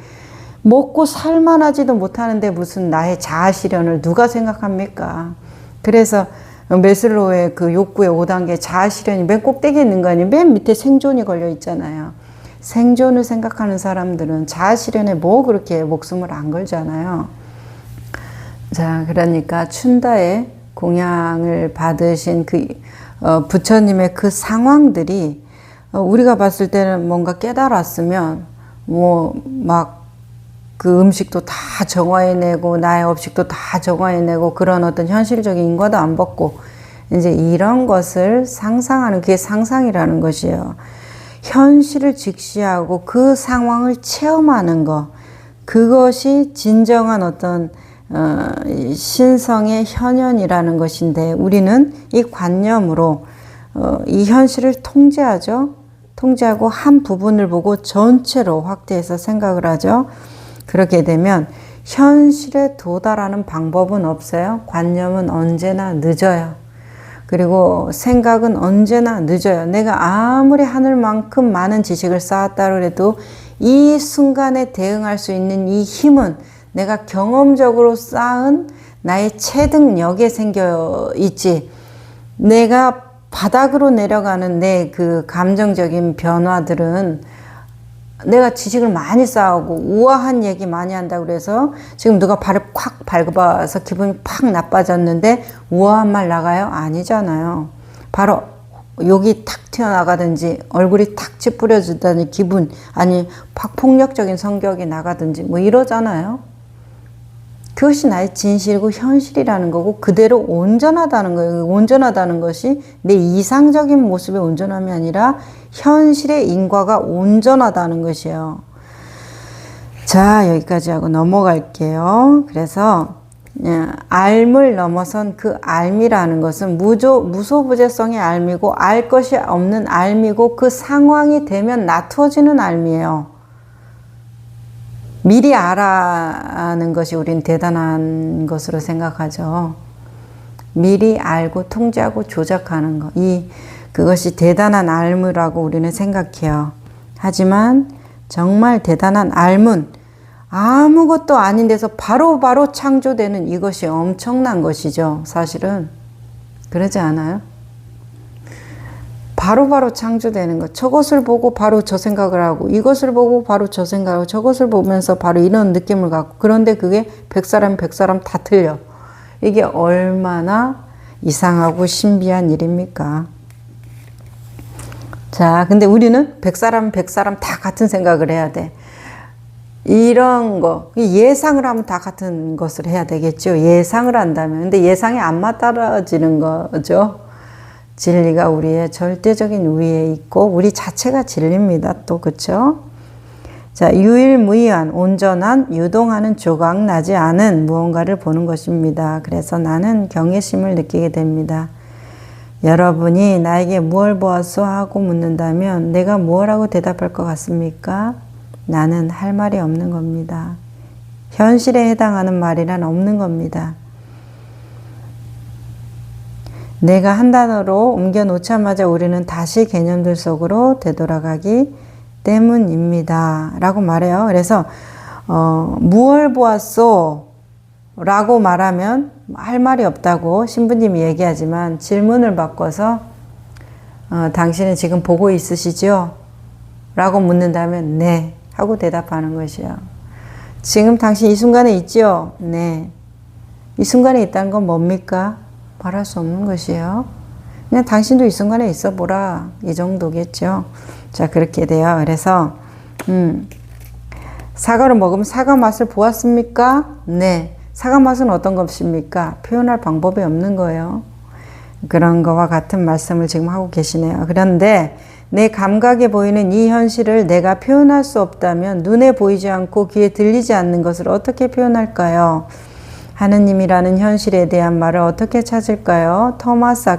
먹고 살만하지도 못하는데 무슨 나의 자아 실현을 누가 생각합니까? 그래서 메슬로우의 그 욕구의 5단계 자아 실현이 맨 꼭대기에 있는 거 아니에요? 맨 밑에 생존이 걸려 있잖아요. 생존을 생각하는 사람들은 자아 실현에 뭐 그렇게 목숨을 안 걸잖아요. 자, 그러니까 춘다의 공양을 받으신 그 부처님의 그 상황들이 우리가 봤을 때는 뭔가 깨달았으면 뭐 막 그 음식도 다 정화해내고 나의 업식도 다 정화해내고 그런 어떤 현실적인 인과도 안 받고 이제 이런 것을 상상하는, 그게 상상이라는 것이에요. 현실을 직시하고 그 상황을 체험하는 것, 그것이 진정한 어떤 신성의 현현이라는 것인데, 우리는 이 관념으로 이 현실을 통제하죠. 통제하고 한 부분을 보고 전체로 확대해서 생각을 하죠. 그렇게 되면 현실에 도달하는 방법은 없어요. 관념은 언제나 늦어요. 그리고 생각은 언제나 늦어요. 내가 아무리 하늘만큼 많은 지식을 쌓았다 그래도 이 순간에 대응할 수 있는 이 힘은 내가 경험적으로 쌓은 나의 체득력에 생겨 있지, 내가 바닥으로 내려가는 내 그 감정적인 변화들은 내가 지식을 많이 쌓고 우아한 얘기 많이 한다고 그래서 지금 누가 발을 콱 밟아서 기분이 팍 나빠졌는데 우아한 말 나가요? 아니잖아요. 바로 욕이 탁 튀어나가든지 얼굴이 탁 찌푸려지다니 기분, 아니 폭력적인 성격이 나가든지 뭐 이러잖아요. 그것이 나의 진실이고 현실이라는 거고 그대로 온전하다는 거예요. 온전하다는 것이 내 이상적인 모습의 온전함이 아니라 현실의 인과가 온전하다는 것이에요. 자, 여기까지 하고 넘어갈게요. 그래서 알을 넘어선 그 알미라는 것은 무소부재성의 알미고 알 것이 없는 알미고 그 상황이 되면 나투어지는 알미예요. 미리 알아는 것이 우린 대단한 것으로 생각하죠. 미리 알고 통제하고 조작하는 것. 그것이 대단한 알무라고 우리는 생각해요. 하지만 정말 대단한 알문, 아무것도 아닌 데서 바로바로 창조되는 이것이 엄청난 것이죠. 사실은. 그러지 않아요? 바로바로 창조되는 것. 저것을 보고 바로 저 생각을 하고, 이것을 보고 바로 저 생각을 하고, 저것을 보면서 바로 이런 느낌을 갖고, 그런데 그게 100사람 다 틀려. 이게 얼마나 이상하고 신비한 일입니까? 자, 근데 우리는 100사람 다 같은 생각을 해야 돼. 이런 거, 예상을 하면 다 같은 것을 해야 되겠죠. 예상을 한다면. 근데 예상이 안 맞따라지는 거죠. 진리가 우리의 절대적인 위에 있고 우리 자체가 진리입니다. 또 그렇죠? 자, 유일무이한 온전한 유동하는 조각 나지 않은 무언가를 보는 것입니다. 그래서 나는 경외심을 느끼게 됩니다. 여러분이 나에게 무엇을 보았소 하고 묻는다면 내가 무엇라고 대답할 것 같습니까? 나는 할 말이 없는 겁니다. 현실에 해당하는 말이란 없는 겁니다. 내가 한 단어로 옮겨 놓자마자 우리는 다시 개념들 속으로 되돌아가기 때문입니다. 라고 말해요. 그래서 무얼 보았소? 라고 말하면 할 말이 없다고 신부님이 얘기하지만 질문을 바꿔서 당신은 지금 보고 있으시죠? 라고 묻는다면 네 하고 대답하는 것이요. 지금 당신 이 순간에 있죠? 네. 이 순간에 있다는 건 뭡니까? 말할 수 없는 것이에요. 그냥 당신도 이 순간에 있어 보라. 이 정도겠죠. 자, 그렇게 돼요. 그래서 사과를 먹으면 사과 맛을 보았습니까? 네. 사과 맛은 어떤 것입니까? 표현할 방법이 없는 거예요. 그런 거와 같은 말씀을 지금 하고 계시네요. 그런데 내 감각에 보이는 이 현실을 내가 표현할 수 없다면 눈에 보이지 않고 귀에 들리지 않는 것을 어떻게 표현할까요? 하느님이라는 현실에 대한 말을 어떻게 찾을까요? 토마스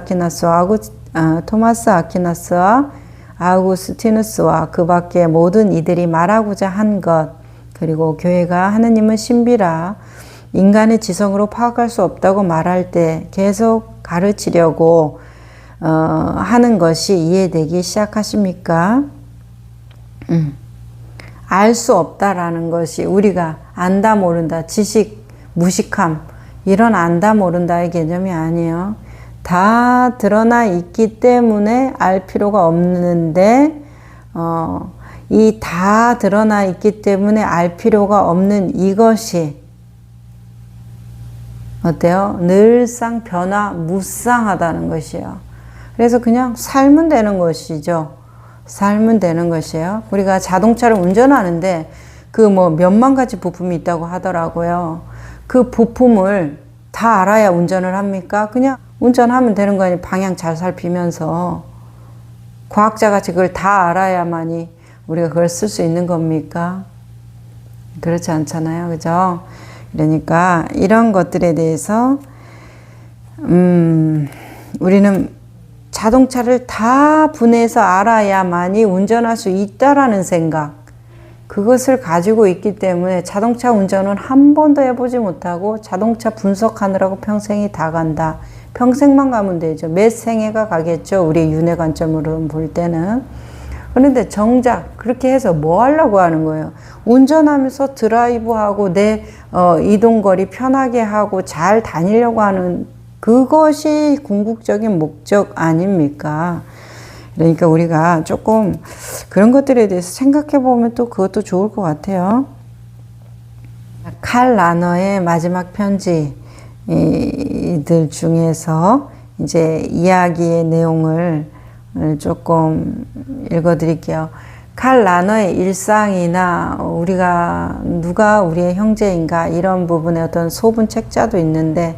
아퀴나스와 아우구스티누스와 그 밖에 모든 이들이 말하고자 한 것, 그리고 교회가 하느님은 신비라 인간의 지성으로 파악할 수 없다고 말할 때 계속 가르치려고 하는 것이 이해되기 시작하십니까? 알 수 없다라는 것이 우리가 안다 모른다, 지식, 무식함, 이런 안다 모른다의 개념이 아니에요. 다 드러나 있기 때문에 알 필요가 없는데 이 다 드러나 있기 때문에 알 필요가 없는 이것이 어때요? 늘상 변화무쌍하다는 것이에요. 그래서 그냥 살면 되는 것이죠. 살면 되는 것이에요. 우리가 자동차를 운전하는데 그 뭐 몇만 가지 부품이 있다고 하더라고요. 그 부품을 다 알아야 운전을 합니까? 그냥 운전하면 되는 거 아니에요. 방향 잘 살피면서. 과학자같이 그걸 다 알아야만이 우리가 그걸 쓸 수 있는 겁니까? 그렇지 않잖아요. 그죠? 그러니까 이런 것들에 대해서 우리는 자동차를 다 분해해서 알아야만이 운전할 수 있다라는 생각, 그것을 가지고 있기 때문에 자동차 운전은 한 번도 해보지 못하고 자동차 분석하느라고 평생이 다 간다. 평생만 가면 되죠. 몇 생애가 가겠죠. 우리 윤회 관점으로 볼 때는. 그런데 정작 그렇게 해서 뭐 하려고 하는 거예요? 운전하면서 드라이브하고 내 이동거리 편하게 하고 잘 다니려고 하는 그것이 궁극적인 목적 아닙니까? 그러니까 우리가 조금 그런 것들에 대해서 생각해 보면 또 그것도 좋을 것 같아요. 칼 라너의 마지막 편지들 중에서 이제 이야기의 내용을 조금 읽어 드릴게요. 칼 라너의 일상이나 누가 우리의 형제인가 이런 부분의 어떤 소분 책자도 있는데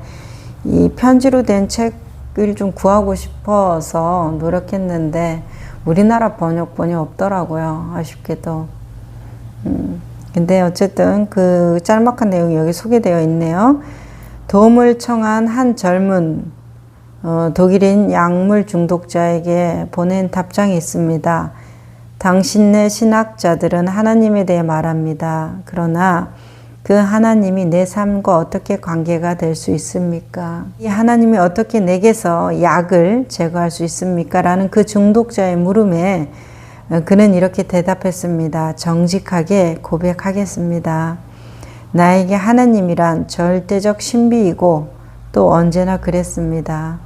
이 편지로 된 책을 좀 구하고 싶어서 노력했는데 우리나라 번역본이 없더라고요. 아쉽게도. 근데 어쨌든 그 짤막한 내용이 여기 소개되어 있네요. 도움을 청한 한 젊은 독일인 약물 중독자에게 보낸 답장이 있습니다. 당신네 신학자들은 하나님에 대해 말합니다. 그러나 그 하나님이 내 삶과 어떻게 관계가 될 수 있습니까? 이 하나님이 어떻게 내게서 약을 제거할 수 있습니까? 라는 그 중독자의 물음에 그는 이렇게 대답했습니다. 정직하게 고백하겠습니다. 나에게 하나님이란 절대적 신비이고 또 언제나 그랬습니다.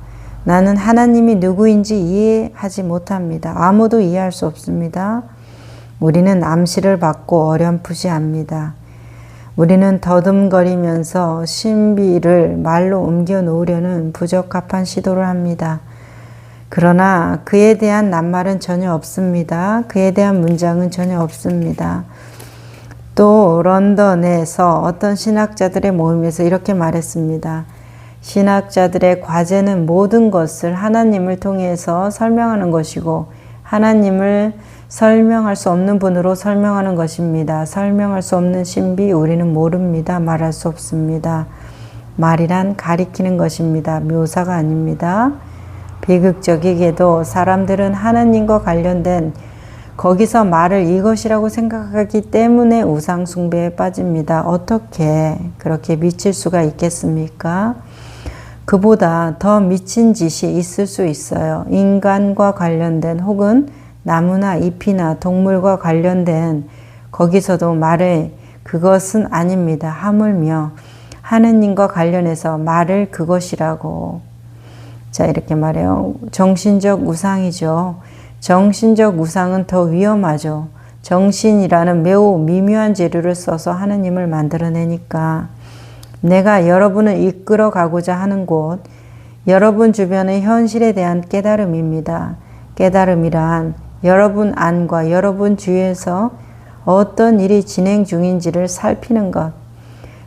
나는 하나님이 누구인지 이해하지 못합니다. 아무도 이해할 수 없습니다. 우리는 암시를 받고 어렴풋이 합니다. 우리는 더듬거리면서 신비를 말로 옮겨 놓으려는 부적합한 시도를 합니다. 그러나 그에 대한 낱말은 전혀 없습니다. 그에 대한 문장은 전혀 없습니다. 또 런던에서 어떤 신학자들의 모임에서 이렇게 말했습니다. 신학자들의 과제는 모든 것을 하나님을 통해서 설명하는 것이고 하나님을 설명할 수 없는 분으로 설명하는 것입니다. 설명할 수 없는 신비 우리는 모릅니다. 말할 수 없습니다. 말이란 가리키는 것입니다. 묘사가 아닙니다. 비극적이게도 사람들은 하나님과 관련된 거기서 말을 이것이라고 생각하기 때문에 우상 숭배에 빠집니다. 어떻게 그렇게 미칠 수가 있겠습니까? 그보다 더 미친 짓이 있을 수 있어요. 인간과 관련된 혹은 나무나 잎이나 동물과 관련된 거기서도 말을 그것은 아닙니다. 하물며 하느님과 관련해서 말을 그것이라고. 자, 이렇게 말해요. 정신적 우상이죠. 정신적 우상은 더 위험하죠. 정신이라는 매우 미묘한 재료를 써서 하느님을 만들어내니까 내가 여러분을 이끌어 가고자 하는 곳, 여러분 주변의 현실에 대한 깨달음입니다. 깨달음이란 여러분 안과 여러분 주위에서 어떤 일이 진행 중인지를 살피는 것,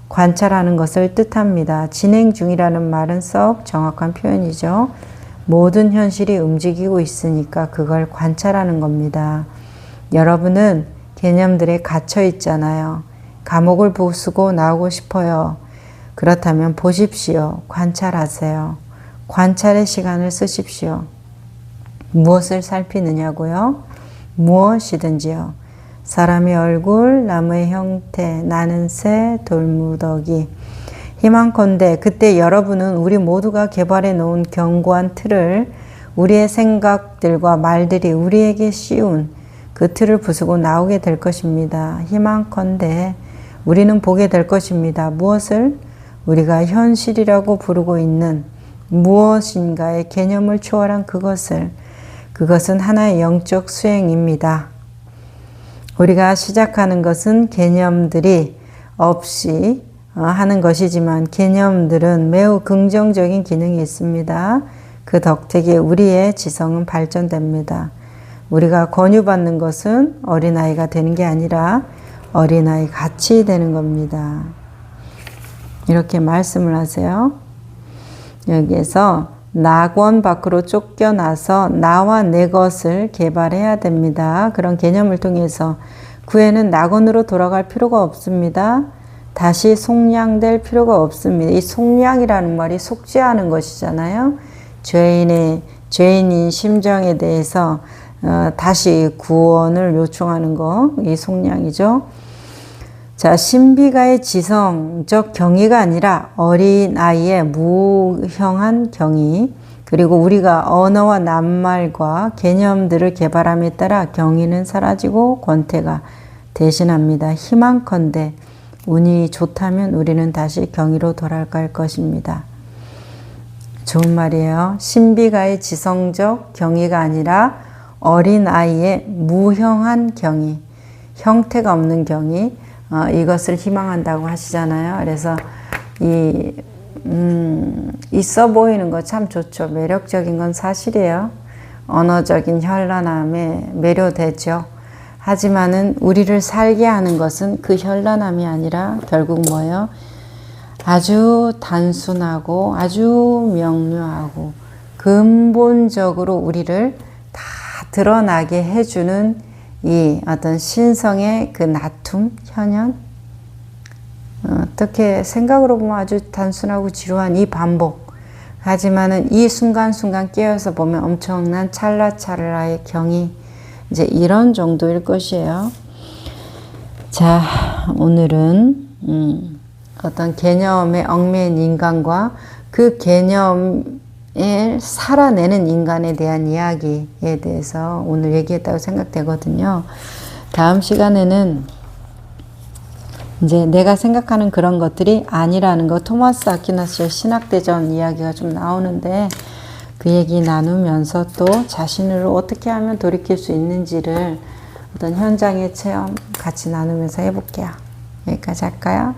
관찰하는 것을 뜻합니다. 진행 중이라는 말은 썩 정확한 표현이죠. 모든 현실이 움직이고 있으니까 그걸 관찰하는 겁니다. 여러분은 개념들에 갇혀 있잖아요. 감옥을 부수고 나오고 싶어요. 그렇다면 보십시오. 관찰하세요. 관찰의 시간을 쓰십시오. 무엇을 살피느냐고요? 무엇이든지요. 사람의 얼굴, 나무의 형태, 나는 새, 돌무더기. 희망컨대 그때 여러분은 우리 모두가 개발해 놓은 견고한 틀을 우리의 생각들과 말들이 우리에게 씌운 그 틀을 부수고 나오게 될 것입니다. 희망컨대 우리는 보게 될 것입니다. 무엇을? 우리가 현실이라고 부르고 있는 무엇인가의 개념을 초월한 그것을. 그것은 하나의 영적 수행입니다. 우리가 시작하는 것은 개념들이 없이 하는 것이지만 개념들은 매우 긍정적인 기능이 있습니다. 그 덕택에 우리의 지성은 발전됩니다. 우리가 권유받는 것은 어린아이가 되는 게 아니라 어린아이 같이 되는 겁니다. 이렇게 말씀을 하세요. 여기에서 낙원 밖으로 쫓겨나서 나와 내 것을 개발해야 됩니다. 그런 개념을 통해서 그 애는 낙원으로 돌아갈 필요가 없습니다. 다시 속량될 필요가 없습니다. 이 속량이라는 말이 속죄하는 것이잖아요. 죄인인 심정에 대해서 다시 구원을 요청하는 거, 이 속량이죠. 자, 신비가의 지성적 경의가 아니라 어린아이의 무형한 경의, 그리고 우리가 언어와 낱말과 개념들을 개발함에 따라 경의는 사라지고 권태가 대신합니다. 희망컨대 운이 좋다면 우리는 다시 경의로 돌아갈 것입니다. 좋은 말이에요. 신비가의 지성적 경의가 아니라 어린아이의 무형한 경의, 형태가 없는 경의, 이것을 희망한다고 하시잖아요. 그래서 있어 보이는 거 참 좋죠. 매력적인 건 사실이에요. 언어적인 현란함에 매료되죠. 하지만은 우리를 살게 하는 것은 그 현란함이 아니라 결국 뭐예요? 아주 단순하고 아주 명료하고 근본적으로 우리를 다 드러나게 해주는 이 어떤 신성의 그 나툼, 현현, 어떻게 생각으로 보면 아주 단순하고 지루한 이 반복. 하지만은 이 순간순간 깨어서 보면 엄청난 찰나찰나의 경이, 이제 이런 정도일 것이에요. 자, 오늘은 어떤 개념에 얽매인 인간과 그 개념을 살아내는 인간에 대한 이야기에 대해서 오늘 얘기했다고 생각되거든요. 다음 시간에는 이제 내가 생각하는 그런 것들이 아니라는 거, 토마스 아퀴나스의 신학대전 이야기가 좀 나오는데 그 얘기 나누면서 또 자신을 어떻게 하면 돌이킬 수 있는지를 어떤 현장의 체험 같이 나누면서 해볼게요. 여기까지 할까요?